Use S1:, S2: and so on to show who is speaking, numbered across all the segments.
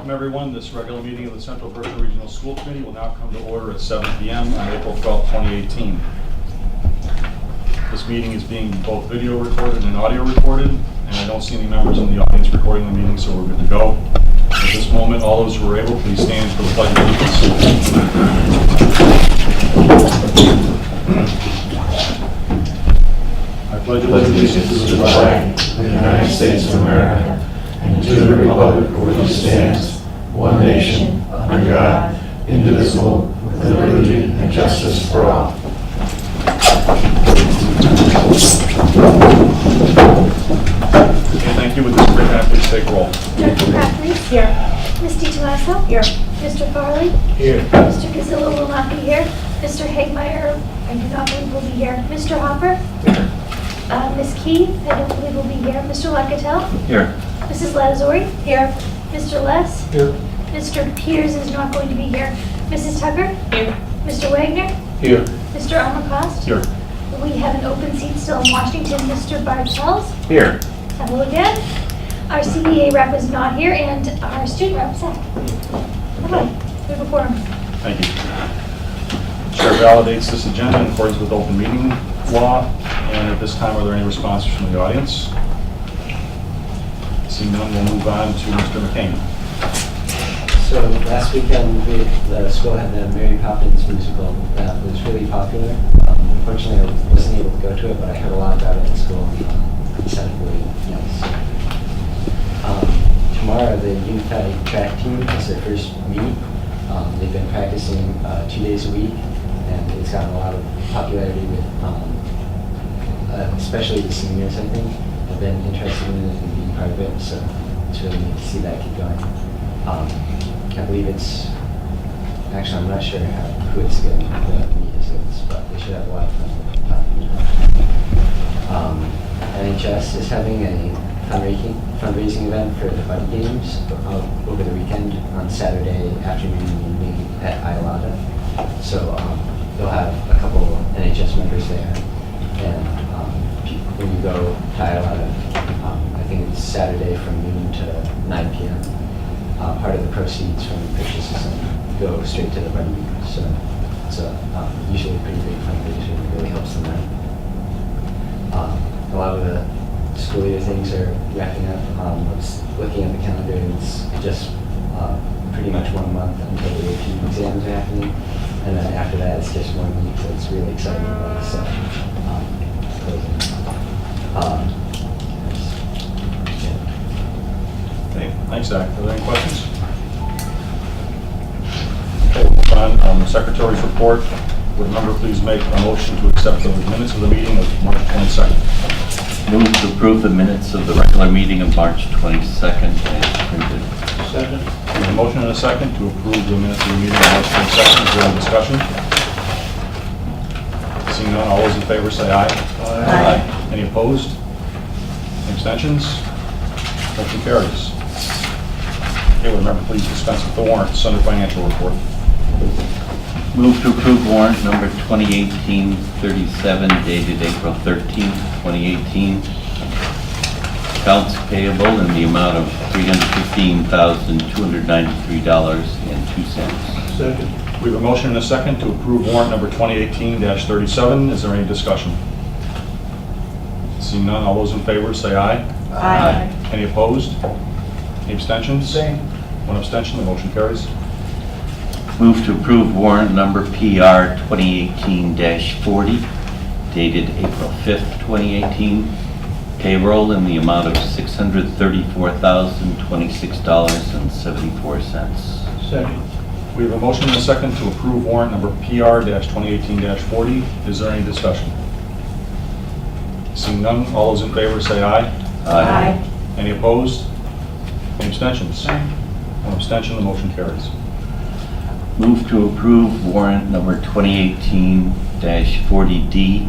S1: Welcome everyone. This regular meeting of the Central Berkshire Regional School Committee will now come to order at 7 p.m. on April 12, 2018. This meeting is being both video recorded and audio recorded, and I don't see any members in the audience recording the meeting, so we're good to go. At this moment, all those who are able, please stand for the Pledge of Allegiance. I pledge allegiance to the flag of the United States of America and to the republic for which it stands, one nation, under God, indivisible, with liberty and justice for all. Okay, thank you. With this, we're going to please take roll.
S2: Dr. Craftley? Here. Misty Tomaso? Here. Mr. Farley?
S1: Here.
S2: Mr. Gazillo will not be here. Mr. Hagmeyer, I do not believe will be here. Mr. Hopper?
S1: Here.
S2: Ms. Key, I don't believe will be here. Mr. Lekatel?
S1: Here.
S2: Mrs. Lazori? Here. Mr. Les?
S1: Here.
S2: Mr. Peters is not going to be here. Mrs. Tucker? Here. Mr. Wagner?
S1: Here.
S2: Mr. Almacost?
S1: Here.
S2: We have an open seat still in Washington. Mr. Bartels?
S1: Here.
S2: Hello again. Our CBA rep is not here, and our student rep, Zach. Hello. We have a quorum.
S1: Thank you. Chair validates this agenda in accordance with open meeting law. And at this time, are there any responses from the audience? Seeing none, we'll move on to Mr. McCain.
S3: So last weekend, the school had the Mary Poppins musical that was really popular. Unfortunately, I wasn't able to go to it, but I heard a lot about it in school. It sounded really nice. Tomorrow, the Unified Track Team has their first meet. They've been practicing 2 days a week, and it's gotten a lot of popularity with especially the seniors, I think, have been interested in it and being part of it, so it's really neat to see that keep going. I believe it's, actually I'm not sure who it's going to meet against, but they should have a lot of fun. NHS is having a fundraising event for the Buddy Games over the weekend on Saturday afternoon and evening at Iolata. So they'll have a couple NHS members there, and when you go to Iolata, I think it's Saturday from noon to 9 p.m. Part of the proceeds from the purchases go straight to the Buddy Games. So it's usually a pretty big fundraiser. It really helps them out. A lot of the school year things are wrapping up. I was looking at the calendar, and it's just pretty much 1 month until the AP exams are happening. And then after that, it's just 1 week, so it's really exciting. So,
S1: Okay, thanks, Zach. Are there any questions? Okay, we'll move on. The Secretary's report. Would a member please make a motion to accept the minutes of the meeting of March 22nd?
S4: Move to approve the minutes of the regular meeting of March 22nd as printed.
S1: Second. We have a motion and a second to approve the minutes of the meeting of March 22nd. Is there any discussion? Seeing none, all those in favor say aye.
S2: Aye.
S1: Any opposed? Any abstentions? Motion carries. Okay, would a member please dispense with the warrants under financial report?
S4: Move to approve warrant number 2018-37 dated April 13th, 2018. Accounts payable in the amount of $315,293.02.
S1: Second. We have a motion and a second to approve warrant number 2018-37. Is there any discussion? Seeing none, all those in favor say aye.
S2: Aye.
S1: Any opposed? Any abstentions? Same. One abstention, the motion carries.
S4: Move to approve warrant number PR 2018-40 dated April 5th, 2018. Payroll in the amount of $634,026.74.
S1: Second. We have a motion and a second to approve warrant number PR-2018-40. Is there any discussion? Seeing none, all those in favor say aye.
S2: Aye.
S1: Any opposed? Any abstentions? One abstention, the motion carries.
S4: Move to approve warrant number 2018-40D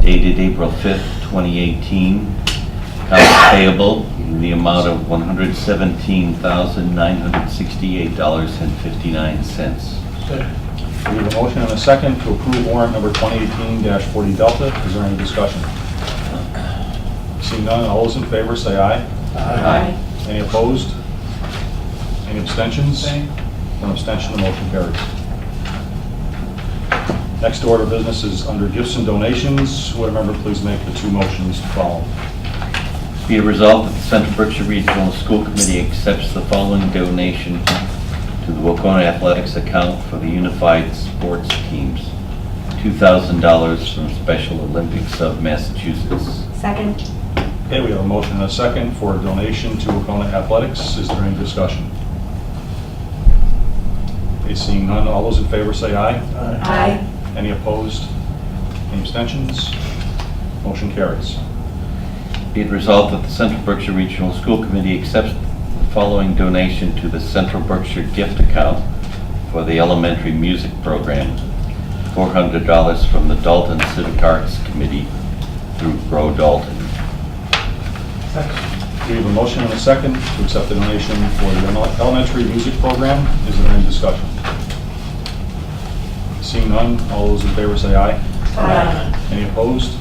S4: dated April 5th, 2018. Accounts payable in the amount of $117,968.59.
S1: We have a motion and a second to approve warrant number 2018-40 Delta. Is there any discussion? Seeing none, all those in favor say aye.
S4: Aye.
S1: Any opposed? Any
S5: Any abstentions? One abstention, the motion carries. Next order of business is under gifts and donations. Would a member please make the two motions to follow?
S4: Be it resolved that the Central Berkshire Regional School Committee accepts the following donation to the Wacona Athletics account for the Unified Sports Teams. $2,000 from Special Olympics of Massachusetts.
S6: Second.
S5: Okay, we have a motion and a second for a donation to Wacona Athletics. Is there any discussion? Okay, seeing none, all those in favor say aye.
S6: Aye.
S5: Any opposed? Any abstentions? Motion carries.
S4: Be it resolved that the Central Berkshire Regional School Committee accepts the following donation to the Central Berkshire gift account for the elementary music program. $400 from the Dalton Civic Arts Committee through Bro Dalton.
S5: We have a motion and a second to accept the donation for the elementary music program. Is there any discussion? Seeing none, all those in favor say aye.
S6: Aye.
S5: Any opposed?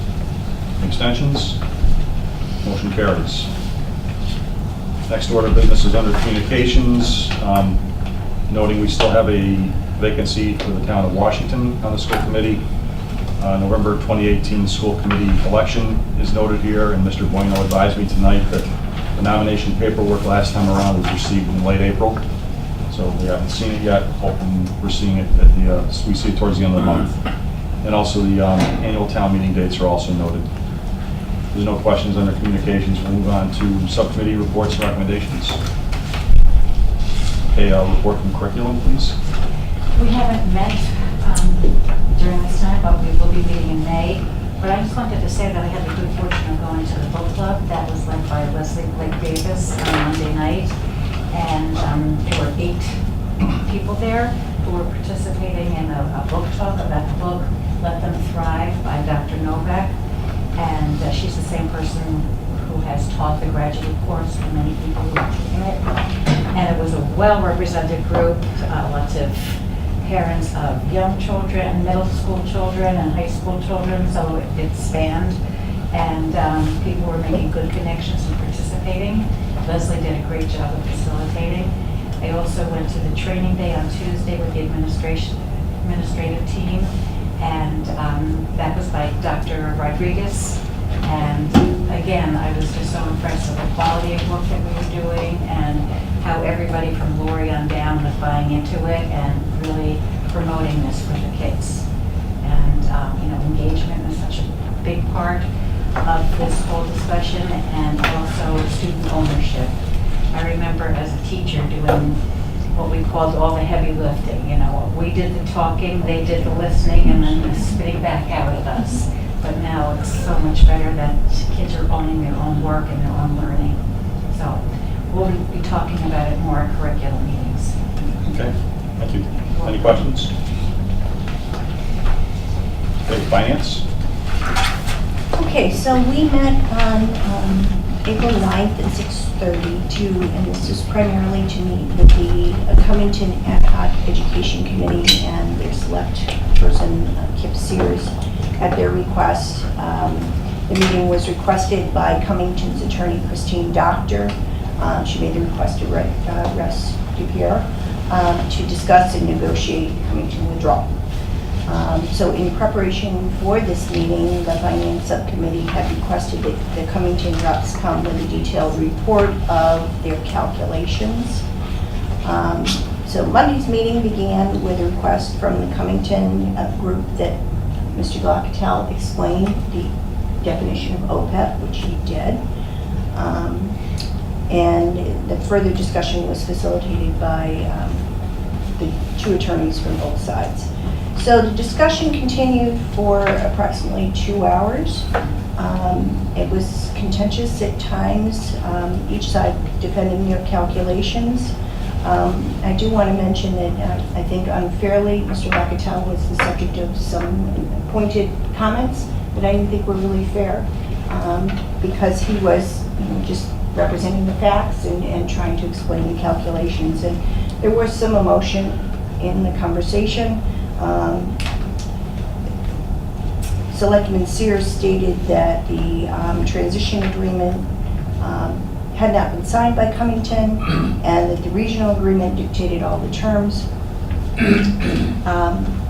S5: Any abstentions? Motion carries. Next order of business is under communications, noting we still have a vacancy for the town of Washington on the school committee. November 2018 school committee election is noted here, and Mr. Bueno advised me tonight that the nomination paperwork last time around was received in late April. So we haven't seen it yet, hoping we're seeing it at the, we see it towards the end of the month. And also the annual town meeting dates are also noted. If there's no questions under communications, we'll move on to subcommittee reports and recommendations. Okay, report from curriculum, please.
S7: We haven't met during this time, but we will be meeting in May. But I just wanted to say that I had the good fortune of going to the book club that was led by Leslie Blake Davis on Monday night. And there were 8 people there who were participating in a book talk about the book, Let Them Thrive by Dr. Novak. And she's the same person who has taught the graduate course for many people who are taking it. And it was a well-represented group, lots of parents of young children, middle school children, and high school children, so it spanned. And people were making good connections and participating. Leslie did a great job of facilitating. I also went to the training day on Tuesday with the administrative team, and that was by Dr. Rodriguez. And again, I was just so impressed with the quality of work that we were doing and how everybody from Lori on down was buying into it and really promoting this for the kids. And engagement is such a big part of this whole discussion, and also student ownership. I remember as a teacher doing what we called all the heavy lifting. We did the talking, they did the listening, and then the spitting back out at us. But now it's so much better that kids are owning their own work and their own learning. So we'll be talking about it more at curriculum meetings.
S5: Okay, thank you. Any questions? Okay, finance?
S6: Okay, so we met on April 9th at 6:30 and this is primarily to meet with the Cummington Ad Hoc Education Committee and their select person, Kip Sears, at their request. The meeting was requested by Cummington's attorney, Christine Doctor. She made the request to Russ DePierre to discuss and negotiate Cummington withdrawal. So in preparation for this meeting, the Finance Subcommittee had requested that the Cummington reps come with a detailed report of their calculations. So Monday's meeting began with a request from the Cummington group that Mr. Glocketel explained the definition of OPEP, which he did. And the further discussion was facilitated by the 2 attorneys from both sides. So the discussion continued for approximately 2 hours. It was contentious at times, each side defending their calculations. I do want to mention that I think unfairly, Mr. Glocketel was the subject of some pointed comments that I didn't think were really fair, because he was just representing the facts and trying to explain the calculations. And there was some emotion in the conversation. Selectman Sears stated that the transition agreement had not been signed by Cummington, and that the regional agreement dictated all the terms.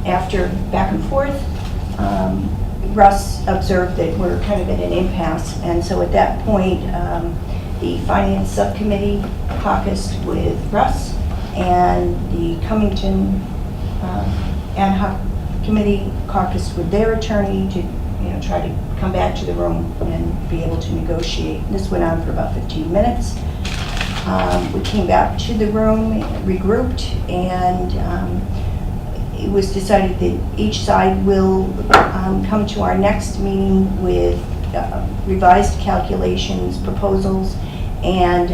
S6: After back and forth, Russ observed that we're kind of at an impasse, and so at that point, the Finance Subcommittee caucused with Russ, and the Cummington Ad Hoc Committee caucused with their attorney to, try to come back to the room and be able to negotiate. This went on for about 15 minutes. We came back to the room, regrouped, and it was decided that each side will come to our next meeting with revised calculations, proposals, and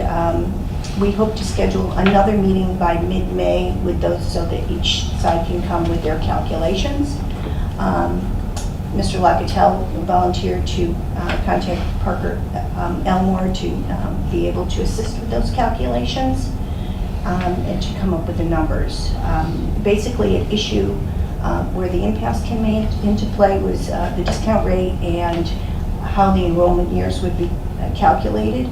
S6: we hope to schedule another meeting by mid-May with those so that each side can come with their calculations. Mr. Locatell volunteered to contact Parker Elmore to be able to assist with those calculations and to come up with the numbers. Basically, an issue where the impasse came into play was the discount rate and how the enrollment years would be calculated.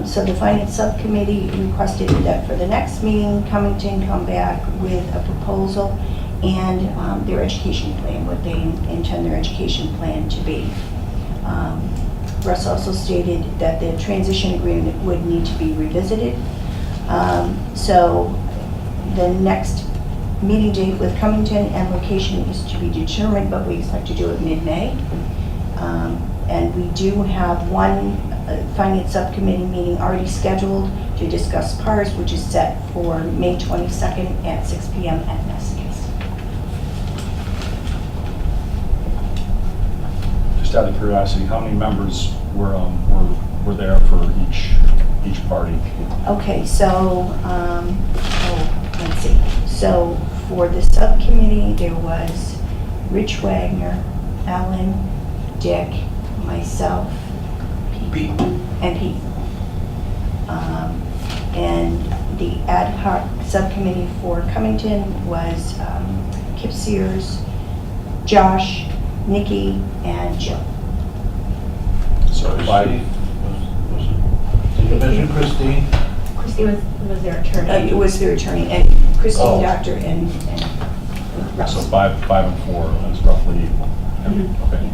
S6: So the Finance Subcommittee requested that for the next meeting, Cummington come back with a proposal and their education plan, what they intend their education plan to be. Russ also stated that the transition agreement would need to be revisited. So the next meeting date with Cummington and location is to be determined, but we expect to do it mid-May. And we do have one Finance Subcommittee meeting already scheduled to discuss PARS, which is set for May 22nd at 6 p.m. at Messages.
S5: Just out of curiosity, how many members were there for each party?
S6: Okay, so, let's see. So for the subcommittee, there was Rich Wagner, Alan, Dick, myself,
S1: Pete.
S6: and Pete. And the ad hoc subcommittee for Cummington was Kip Sears, Josh, Nikki, and Jill.
S5: So five.
S1: Did you mention Christine?
S2: Christy was their attorney.
S6: It was their attorney, and Christine,
S1: Oh.
S6: Doctor, and Russ.
S5: So five and four is roughly.
S6: Mhm.
S5: Okay.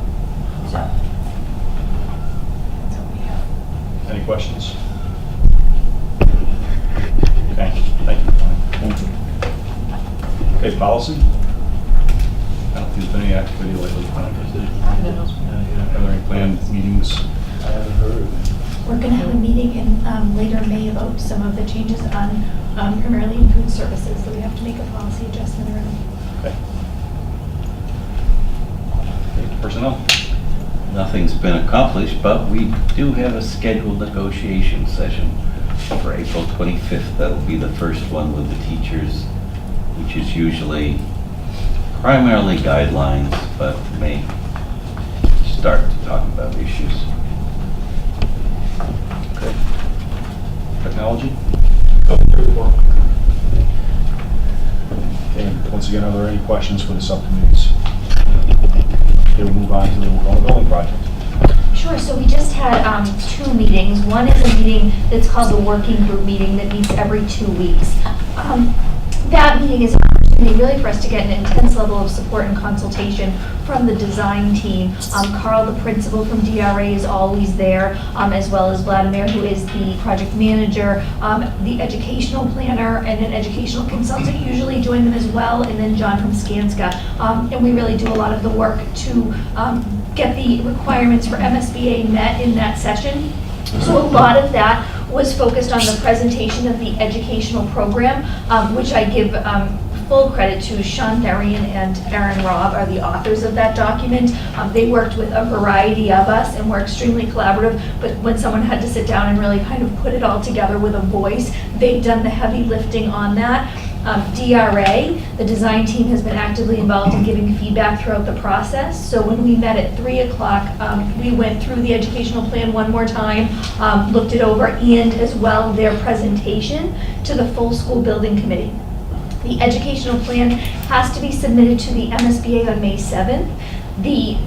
S6: So, that's what we have.
S5: Any questions? Okay, thank you. Okay, policy? I don't think there's been any activity lately. Are there any planned meetings?
S1: I haven't heard.
S2: We're going to have a meeting in later May about some of the changes on primarily in food services that we have to make a policy adjustment around.
S5: Okay. Personnel?
S4: Nothing's been accomplished, but we do have a scheduled negotiation session for April 25th. That'll be the first one with the teachers, which is usually primarily guidelines, but may start to talk about issues.
S5: Okay. Technology? Okay, once again, are there any questions for the subcommittees? Okay, we'll move on to the building project.
S2: Sure, so we just had 2 meetings. One is a meeting that's called the working group meeting that meets every 2 weeks. That meeting is an opportunity really for us to get an intense level of support and consultation from the design team. Carl, the principal from DRA, is always there, as well as Vladimir, who is the project manager, the educational planner, and an educational consultant usually join them as well, and then John from Skanska. And we really do a lot of the work to get the requirements for MSBA met in that session. So a lot of that was focused on the presentation of the educational program, which I give full credit to. Sean Therian and Aaron Robb are the authors of that document. They worked with a variety of us and were extremely collaborative, but when someone had to sit down and really kind of put it all together with a voice, they've done the heavy lifting on that. DRA, the design team, has been actively involved in giving feedback throughout the process. So when we met at 3 o'clock, we went through the educational plan one more time, looked it over, and as well their presentation to the full school building committee. The educational plan has to be submitted to the MSBA on May 7th. The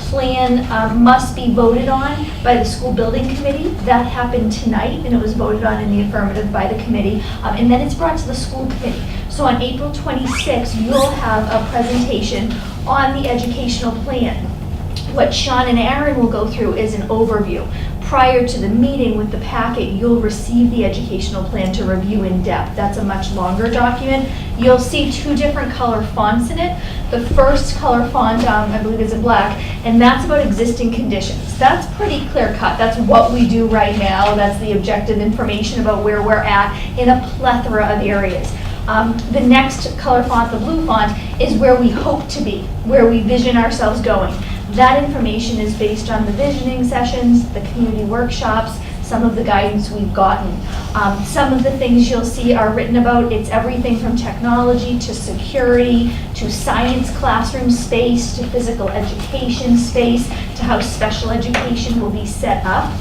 S2: plan must be voted on by the school building committee. That happened tonight, and it was voted on in the affirmative by the committee. And then it's brought to the school committee. So on April 26th, you'll have a presentation on the educational plan. What Sean and Aaron will go through is an overview. Prior to the meeting with the packet, you'll receive the educational plan to review in depth. That's a much longer document. You'll see two different color fonts in it. The first color font, I believe, is in black, and that's about existing conditions. That's pretty clear cut. That's what we do right now. That's the objective information about where we're at in a plethora of areas. The next color font, the blue font, is where we hope to be, where we vision ourselves going. That information is based on the visioning sessions, the community workshops, some of the guidance we've gotten. Some of the things you'll see are written about. It's everything from technology to security to science classroom space to physical education space to how special education will be set up.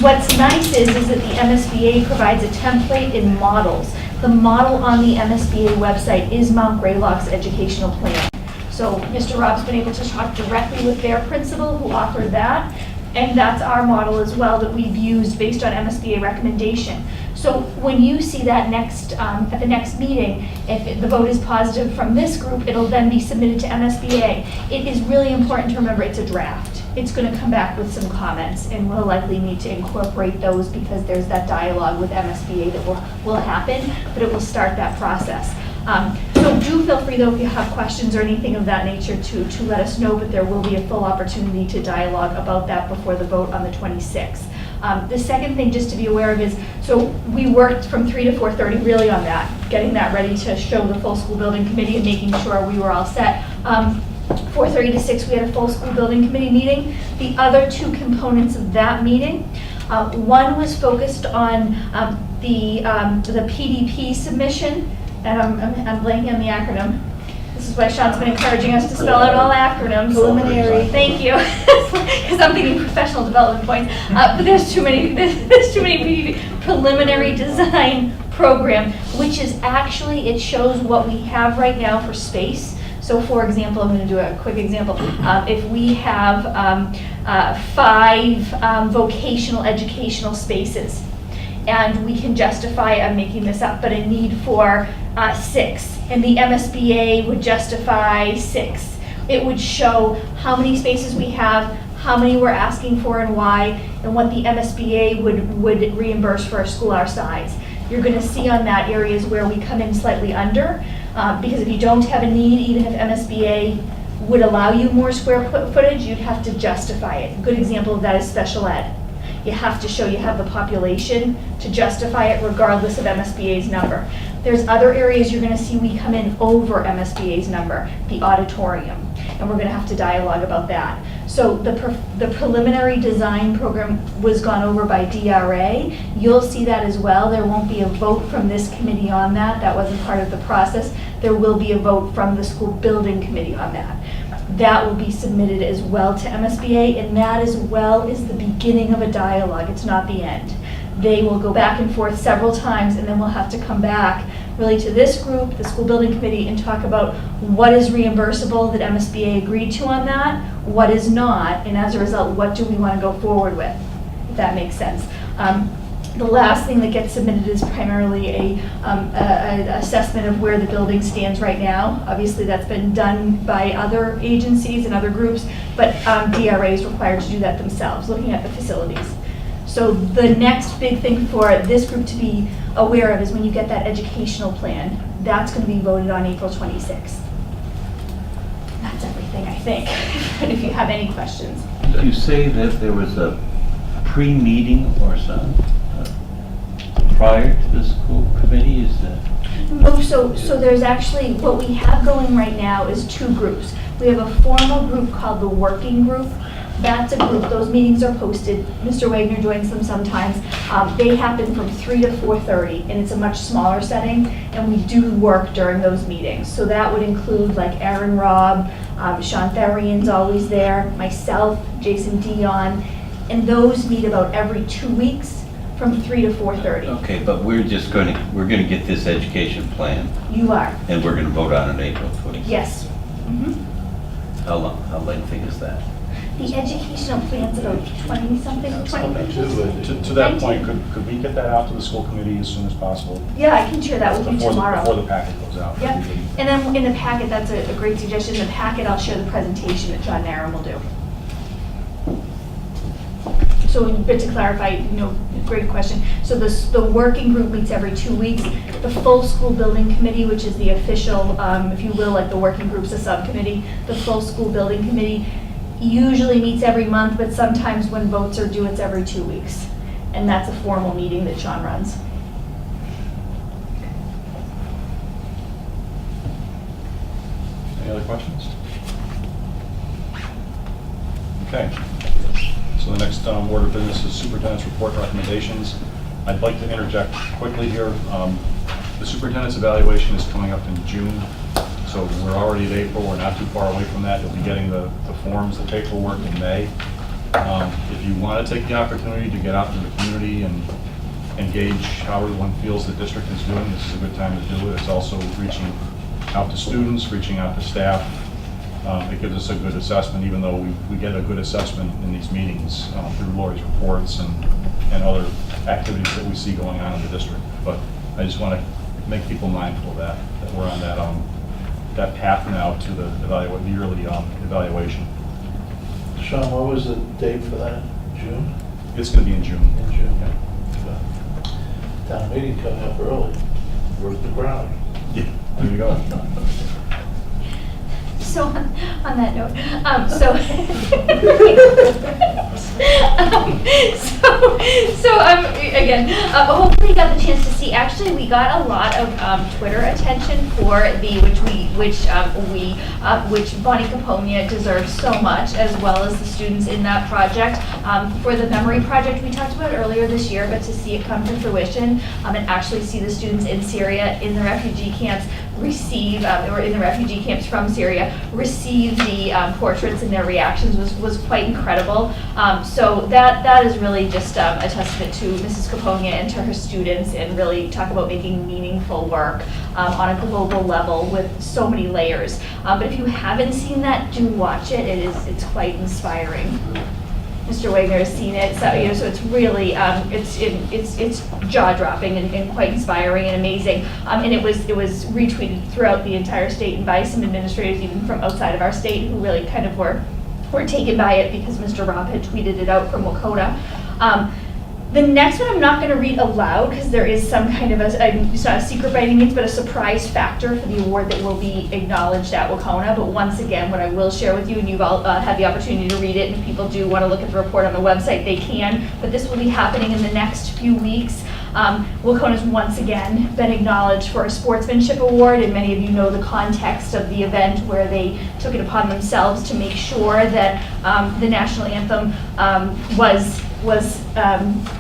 S2: What's nice is that the MSBA provides a template in models. The model on the MSBA website is Mount Greylock's educational plan. So Mr. Rob's been able to talk directly with their principal who offered that, and that's our model as well that we've used based on MSBA recommendation. So when you see that at the next meeting, if the vote is positive from this group, it'll then be submitted to MSBA. It is really important to remember it's a draft. It's going to come back with some comments, and we'll likely need to incorporate those because there's that dialogue with MSBA that will happen, but it will start that process. So do feel free, though, if you have questions or anything of that nature to let us know, but there will be a full opportunity to dialogue about that before the vote on the 26th. The second thing just to be aware of is, so we worked from 3 to 4:30 really on that, getting that ready to show the full school building committee and making sure we were all set. 4:30 to 6, we had a full school building committee meeting. The other two components of that meeting, one was focused on the PDP submission, and I'm blanking on the acronym. This is why Sean's been encouraging us to spell out all acronyms. Preliminary. Thank you, because I'm thinking professional development points. But there's too many. There's too many PDP. Preliminary design program, which is actually, it shows what we have right now for space. So for example, I'm going to do a quick example. If we have 5 vocational educational spaces, and we can justify, I'm making this up, but a need for 6, and the MSBA would justify 6. It would show how many spaces we have, how many we're asking for and why, and what the MSBA would reimburse for a school our size. You're going to see on that areas where we come in slightly under, because if you don't have a need, even if MSBA would allow you more square footage, you'd have to justify it. A good example of that is special ed. You have to show you have the population to justify it regardless of MSBA's number. There's other areas you're going to see we come in over MSBA's number, the auditorium, and we're going to have to dialogue about that. So the preliminary design program was gone over by DRA. You'll see that as well. There won't be a vote from this committee on that. That wasn't part of the process. There will be a vote from the school building committee on that. That will be submitted as well to MSBA, and that as well is the beginning of a dialogue. It's not the end. They will go back and forth several times, and then we'll have to come back really to this group, the school building committee, and talk about what is reimbursable that MSBA agreed to on that, what is not, and as a result, what do we want to go forward with, if that makes sense. The last thing that gets submitted is primarily an assessment of where the building stands right now. Obviously, that's been done by other agencies and other groups, but DRA is required to do that themselves, looking at the facilities. So the next big thing for this group to be aware of is when you get that educational plan, that's going to be voted on April 26th. That's everything, I think. And if you have any questions.
S4: Did you say that there was a pre-meeting or something prior to the school committee? Is that?
S2: Oh, so there's actually, what we have going right now is 2 groups. We have a formal group called the working group. That's a group, those meetings are posted. Mr. Wagner joins them sometimes. They happen from 3 to 4:30, and it's a much smaller setting, and we do work during those meetings. So that would include like Aaron Robb, Sean Therian's always there, myself, Jason Dion, and those meet about every 2 weeks from 3 to 4:30.
S4: Okay, but we're going to get this education plan,
S2: You are.
S4: and we're going to vote on it April 26th.
S2: Yes. Mhm.
S4: How lengthy is that?
S2: The educational plan's about 20-something, 20 pages.
S5: To that point, could we get that out to the school committee as soon as possible?
S2: Yeah, I can share that with you
S5: Before
S2: tomorrow.
S5: the packet goes out?
S2: Yep, and then in the packet, that's a great suggestion, in the packet, I'll share the presentation that John Narum will do. So, but to clarify, great question. So the working group meets every 2 weeks. The full school building committee, which is the official, if you will, like the working group's a subcommittee, the full school building committee usually meets every month, but sometimes when votes are due, it's every 2 weeks. And that's a formal meeting that Sean runs.
S5: Any other questions? Okay. So the next order of business is superintendent's report recommendations. I'd like to interject quickly here. The superintendent's evaluation is coming up in June, so we're already at April. We're not too far away from that. You'll be getting the forms, the paperwork in May. If you want to take the opportunity to get out into the community and engage how everyone feels the district is doing, this is a good time to do it. It's also reaching out to students, reaching out to staff. It gives us a good assessment, even though we get a good assessment in these meetings through Lori's reports and other activities that we see going on in the district. But I just want to make people mindful of that we're on that path now to the yearly evaluation.
S1: Sean, what was the date for that? June?
S5: It's going to be in June.
S1: In June.
S5: Yeah.
S1: Town meeting coming up early. Where's the crowd?
S5: Yeah, there you go.
S2: So on that note, again, hopefully you got the chance to see. Actually, we got a lot of Twitter attention for which Bonnie Caponia deserves so much, as well as the students in that project. For the memory project we talked about earlier this year, but to see it come to fruition and actually see the students in Syria, in the refugee camps, receive, or in the refugee camps from Syria, receive the portraits, and their reactions was quite incredible. So that is really just a testament to Mrs. Caponia and to her students, and really talk about making meaningful work on a global level with so many layers. But if you haven't seen that, do watch it. It's quite inspiring. Mr. Wagner has seen it, so so it's really it's jaw-dropping and quite inspiring and amazing. And it was retweeted throughout the entire state and by some administrators even from outside of our state who really kind of were taken by it because Mr. Robb had tweeted it out from Wakota. The next one I'm not going to read aloud because there is some kind of it's not a secret by any means, but a surprise factor for the award that will be acknowledged at Wacona. But once again, what I will share with you, and you've all had the opportunity to read it, and if people do want to look at the report on the website, they can. But this will be happening in the next few weeks. Wacona's once again been acknowledged for a sportsmanship award, and many of you know the context of the event where they took it upon themselves to make sure that the national anthem was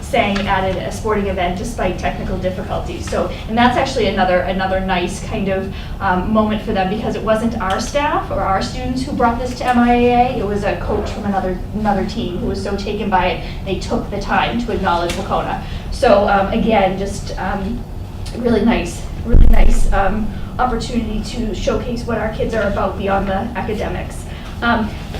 S2: sang at a sporting event despite technical difficulties. So, and that's actually another nice kind of moment for them, because it wasn't our staff or our students who brought this to MIAA. It was a coach from another team who was so taken by it, they took the time to acknowledge Wacona. So again, just really nice opportunity to showcase what our kids are about beyond the academics.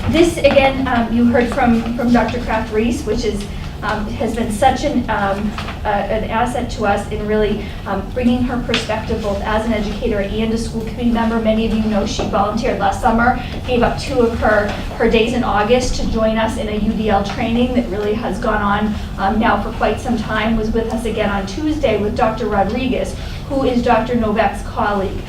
S2: This again, you heard from Dr. Kraft-Reese, which is has been such an asset to us in really bringing her perspective both as an educator and a school committee member. Many of you know she volunteered last summer, gave up 2 of her days in August to join us in a UDL training that really has gone on now for quite some time, was with us again on Tuesday with Dr. Rodriguez, who is Dr. Novak's colleague.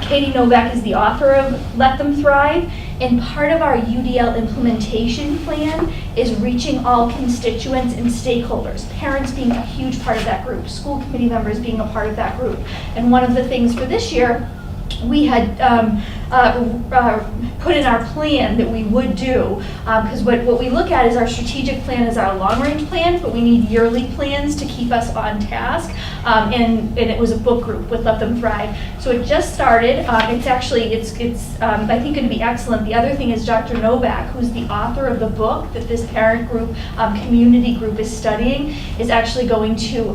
S2: Katie Novak is the author of Let Them Thrive, and part of our UDL implementation plan is reaching all constituents and stakeholders, parents being a huge part of that group, school committee members being a part of that group. And one of the things for this year, we had put in our plan that we would do, because what we look at is our strategic plan is our long-range plan, but we need yearly plans to keep us on task. And it was a book group with Let Them Thrive. So it just started. It's I think going to be excellent. The other thing is Dr. Novak, who's the author of the book that this parent group, community group is studying, is actually going to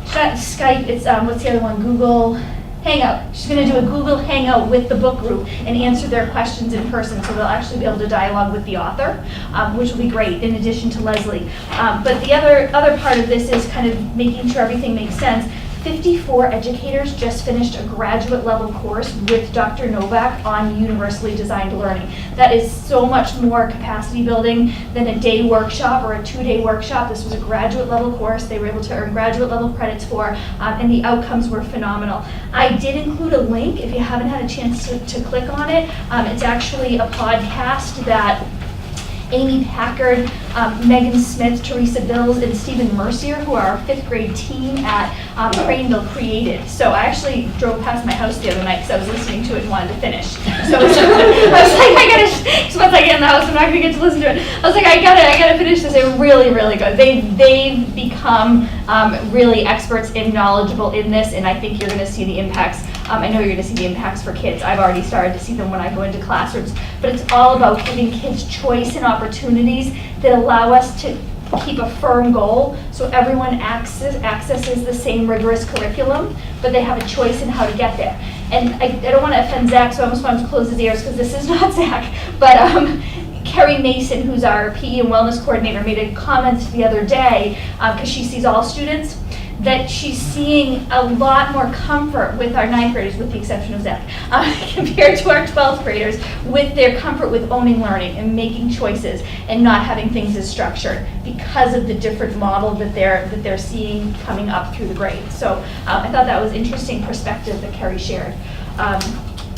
S2: Skype. It's what's the other one? Google Hangout. She's going to do a Google Hangout with the book group and answer their questions in person, so they'll actually be able to dialogue with the author, which will be great, in addition to Leslie. But the other part of this is kind of making sure everything makes sense. 54 educators just finished a graduate level course with Dr. Novak on universally designed learning. That is so much more capacity building than a day workshop or a 2-day workshop. This was a graduate level course they were able to earn graduate level credits for, and the outcomes were phenomenal. I did include a link if you haven't had a chance to click on it. It's actually a podcast that Amy Packard, Megan Smith, Teresa Bills, and Stephen Mercier, who are our 5th grade team at Craneville, created. So I actually drove past my house the other night because I was listening to it and wanted to finish. So I was like, I gotta, because once I get in the house, I'm not gonna get to listen to it. I was like, I gotta finish this. They're really, really good. They've become really experts and knowledgeable in this, and I think you're gonna see the impacts. I know you're going to see the impacts for kids. I've already started to see them when I go into classrooms. But it's all about giving kids choice and opportunities that allow us to keep a firm goal so everyone accesses the same rigorous curriculum, but they have a choice in how to get there. And I don't want to offend Zach, so I almost want to close his ears because this is not Zach. But Carrie Mason, who's our PE and wellness coordinator, made a comment the other day, because she sees all students, that she's seeing a lot more comfort with our 9th graders, with the exception of Zach, compared to our 12th graders, with their comfort with owning learning and making choices and not having things as structured because of the different model that they're seeing coming up through the grades. So I thought that was interesting perspective that Carrie shared.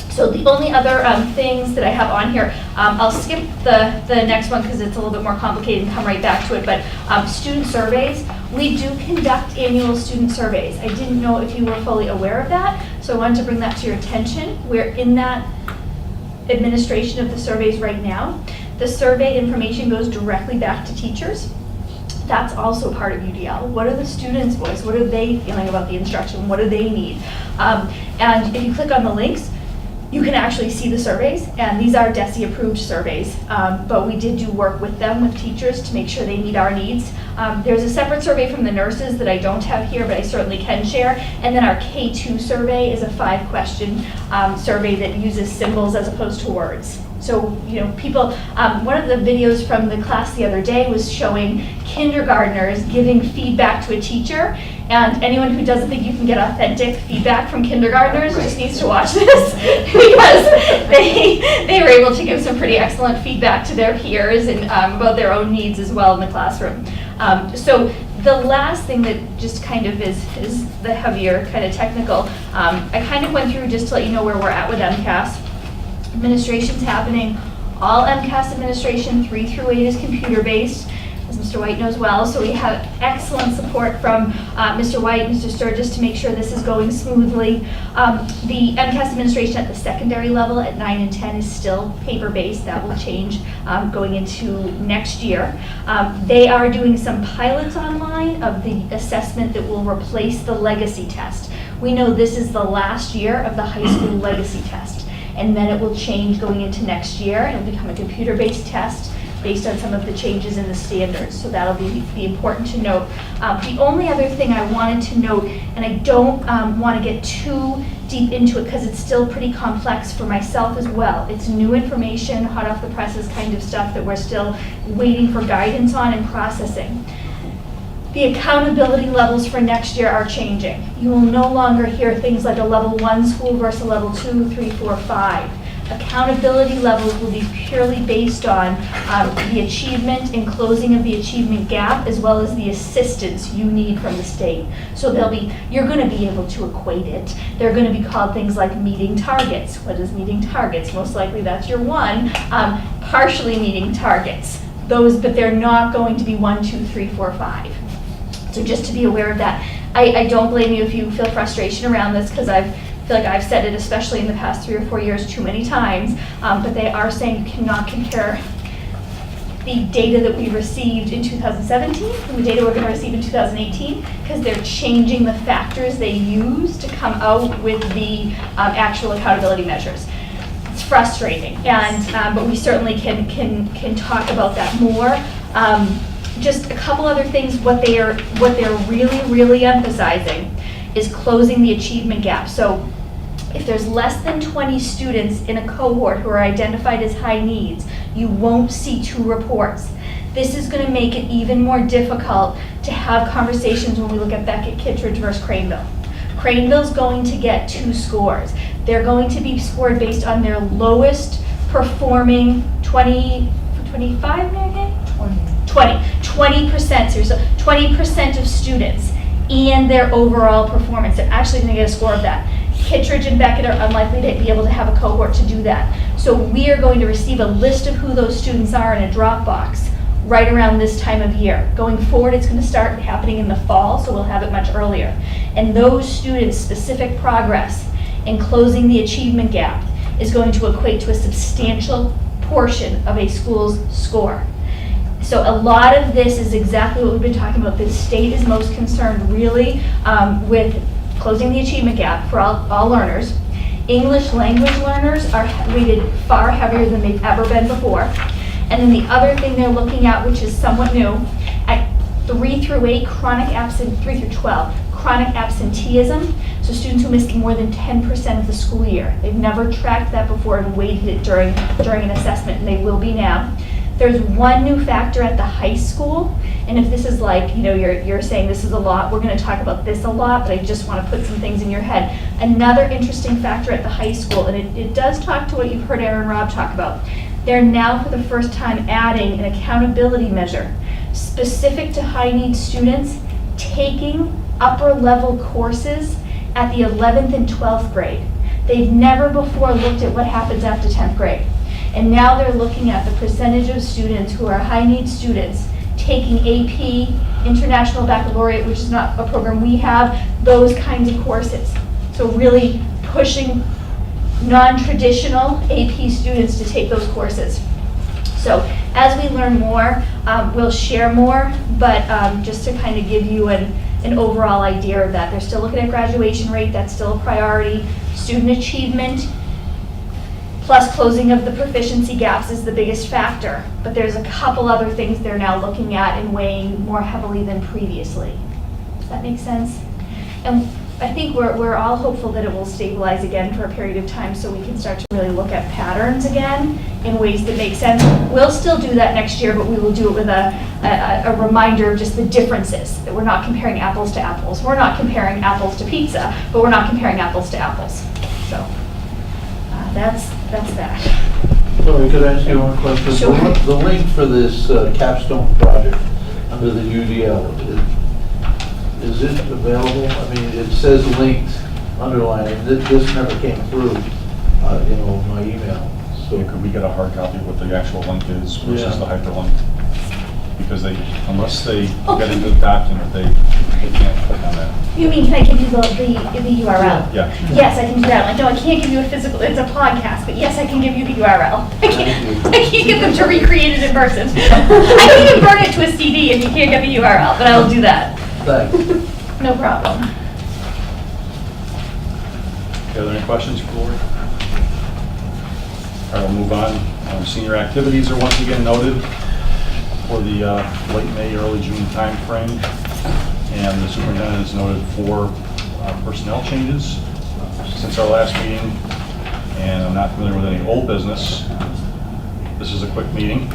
S2: So the only other things that I have on here, I'll skip the next one because it's a little bit more complicated and come right back to it, but student surveys. We do conduct annual student surveys. I didn't know if you were fully aware of that, so I wanted to bring that to your attention. We're in that administration of the surveys right now. The survey information goes directly back to teachers. That's also part of UDL. What are the students' voice? What are they feeling about the instruction? What do they need? And if you click on the links, you can actually see the surveys, and these are DESE approved surveys, but we did do work with them, with teachers, to make sure they meet our needs. There's a separate survey from the nurses that I don't have here, but I certainly can share, and then our K2 survey is a 5-question survey that uses symbols as opposed to words. So, you know, people, one of the videos from the class the other day was showing kindergartners giving feedback to a teacher, and anyone who doesn't think you can get authentic feedback from kindergartners just needs to watch this because they were able to give some pretty excellent feedback to their peers and about their own needs as well in the classroom. So the last thing that just kind of is the heavier kind of technical, I kind of went through just to let you know where we're at with MCAS. Administration's happening. All MCAS administration 3 through 8 is computer-based, as Mr. White knows well. So we have excellent support from Mr. White and Mr. Sturgis to make sure this is going smoothly. The MCAS administration at the secondary level at 9 and 10 is still paper-based. That will change going into next year. They are doing some pilots online of the assessment that will replace the legacy test. We know this is the last year of the high school legacy test, and then it will change going into next year and become a computer-based test based on some of the changes in the standards. So that'll be important to note. The only other thing I wanted to note, and I don't want to get too deep into it because it's still pretty complex for myself as well. It's new information, hot off the presses kind of stuff that we're still waiting for guidance on and processing. The accountability levels for next year are changing. You will no longer hear things like a level 1 school versus a level 2, 3, 4, 5. Accountability levels will be purely based on the achievement and closing of the achievement gap, as well as the assistance you need from the state. So you're going to be able to equate it. They're going to be called things like meeting targets. What is meeting targets? Most likely that's your 1. Partially meeting targets. But they're not going to be 1, 2, 3, 4, 5. So just to be aware of that. I don't blame you if you feel frustration around this, because I feel like I've said it, especially in the past 3 or 4 years, too many times, but they are saying you cannot compare the data that we received in 2017 and the data we're going to receive in 2018, because they're changing the factors they use to come out with the actual accountability measures. It's frustrating, and but we certainly can talk about that more. Just a couple other things. What they're really emphasizing is closing the achievement gap. So If there's less than 20 students in a cohort who are identified as high needs, you won't see 2 reports. This is going to make it even more difficult to have conversations when we look at Beckett, Kittredge versus Craneville. Craneville's going to get 2 scores. They're going to be scored based on their lowest performing 25, Mary Kay? 20%, seriously, 20% of students and their overall performance. They're actually going to get a score of that. Kittredge and Beckett are unlikely to be able to have a cohort to do that. So we are going to receive a list of who those students are in a Dropbox right around this time of year. Going forward, it's going to start happening in the fall, so we'll have it much earlier. And those students' specific progress in closing the achievement gap is going to equate to a substantial portion of a school's score. So a lot of this is exactly what we've been talking about. The state is most concerned really with closing the achievement gap for all learners. English language learners are rated far heavier than they've ever been before. And then the other thing they're looking at, which is somewhat new, at 3 through 8, 3 through 12, chronic absenteeism. So students who missed more than 10% of the school year. They've never tracked that before and weighted it during an assessment, and they will be now. There's one new factor at the high school, and if this is like, you're saying this is a lot, we're going to talk about this a lot, but I just want to put some things in your head. Another interesting factor at the high school, and it does talk to what you've heard Aaron and Rob talk about. They're now for the first time adding an accountability measure specific to high need students taking upper level courses at the 11th and 12th grade. They've never before looked at what happens after 10th grade. And now they're looking at the percentage of students who are high need students taking AP, International Baccalaureate, which is not a program we have, those kinds of courses. So really pushing non-traditional AP students to take those courses. So as we learn more, we'll share more, but just to kind of give you an overall idea of that. They're still looking at graduation rate, that's still a priority. Student achievement, plus closing of the proficiency gaps is the biggest factor. But there's a couple other things they're now looking at and weighing more heavily than previously. Does that make sense? And I think we're all hopeful that it will stabilize again for a period of time so we can start to really look at patterns again in ways that make sense. We'll still do that next year, but we will do it with a reminder of just the differences, that we're not comparing apples to apples. We're not comparing apples to pizza, but we're not comparing apples to apples. So that's that.
S8: Sorry, could I ask you one question?
S2: Sure.
S8: The link for this capstone project under the UDL, is it available? I mean, it says linked, underlined. This never came through, my email.
S5: So could we get a hard copy of what the actual link is versus
S8: Yeah.
S5: the hyperlink? Because unless they get into the document, they can't click on that.
S2: You mean, can I give you the URL?
S5: Yeah.
S2: Yes, I can do that. Like, no, I can't give you a physical, it's a podcast, but yes, I can give you the URL. I can't get them to recreate it in person. I can even burn it to a CD if you can't get the URL, but I'll do that.
S8: Thanks.
S2: No problem.
S5: Okay, are there any questions for the board? All right, we'll move on. Senior activities are once again noted for the late May, early June timeframe. And the superintendent has noted 4 personnel changes since our last meeting. And I'm not familiar with any old business. This is a quick meeting.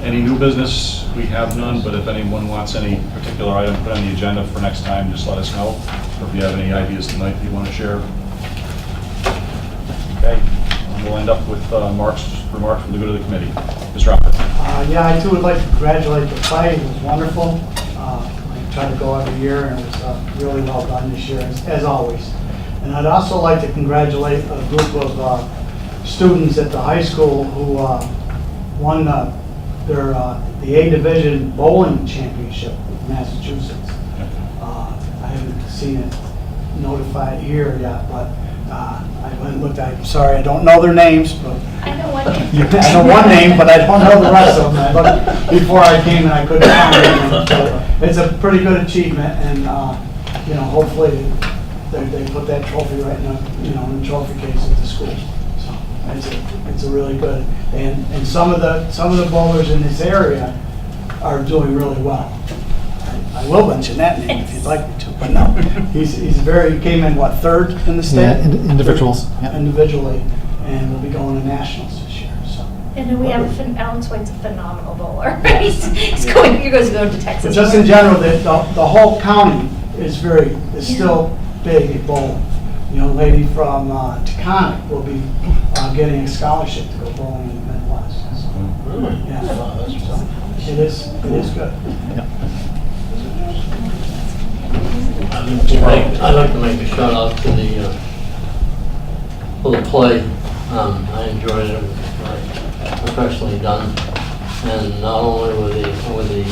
S5: Any new business, we have none, but if anyone wants any particular item put on the agenda for next time, just let us know. Or if you have any ideas tonight that you want to share. Okay, we'll end up with Mark's remarks for the good of the committee. Mr. Roberts.
S9: Yeah, I too would like to congratulate the play. It was wonderful. I try to go every year, and it was really well done this year, as always. And I'd also like to congratulate a group of students at the high school who won the A Division bowling championship in Massachusetts. I haven't seen it notified here yet, but I went and looked. I'm sorry, I don't know their names, but
S2: I know one name.
S9: I know one name, but I don't know the rest of them. I looked before I came and I couldn't find them. So it's a pretty good achievement, and hopefully they put that trophy right in the trophy case at the school. So it's a really good, and some of the bowlers in this area are doing really well. I I will mention that name if you'd like me to, but no. He came in, what, third in the state?
S10: Yeah, individuals, yeah.
S9: Individually, and will be going to nationals this year, so.
S2: And then we have, Alan Swain's a phenomenal bowler. He goes to Texas.
S9: But just in general, the whole county is still big at bowling. The young lady from Taconic will be getting a scholarship to go bowling in the Midwest. So,
S8: Really?
S9: yeah,
S8: Wow, that's
S9: so it is good.
S11: I'd like to make a shout out to the play. I enjoyed it. It was professionally done. And not only were the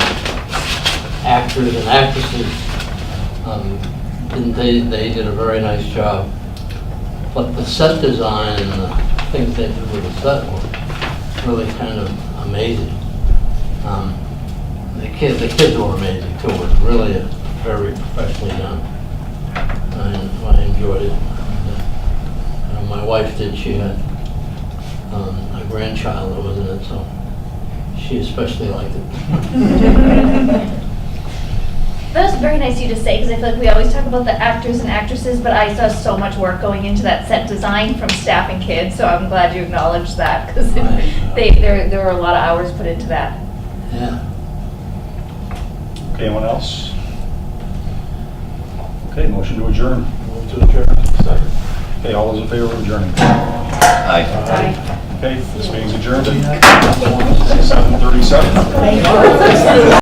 S11: actors and actresses, they did a very nice job. But the set design and the things they did with the set were really kind of amazing. The kids were amazing too. It was really very professionally done. I enjoyed it. My wife did. She had a grandchild that was in it, so she especially liked it.
S2: That was very nice of you to say, because I feel like we always talk about the actors and actresses, but I saw so much work going into that set design from staff and kids, so I'm glad you acknowledged that, because there were a lot of hours put into that.
S11: Yeah.
S5: Okay, anyone else? Okay, motion to adjourn.
S8: Move to adjourn. Second.
S5: Okay, all those in favor of adjourning?
S4: Aye.
S5: Okay, this meeting's adjourned at 7:37.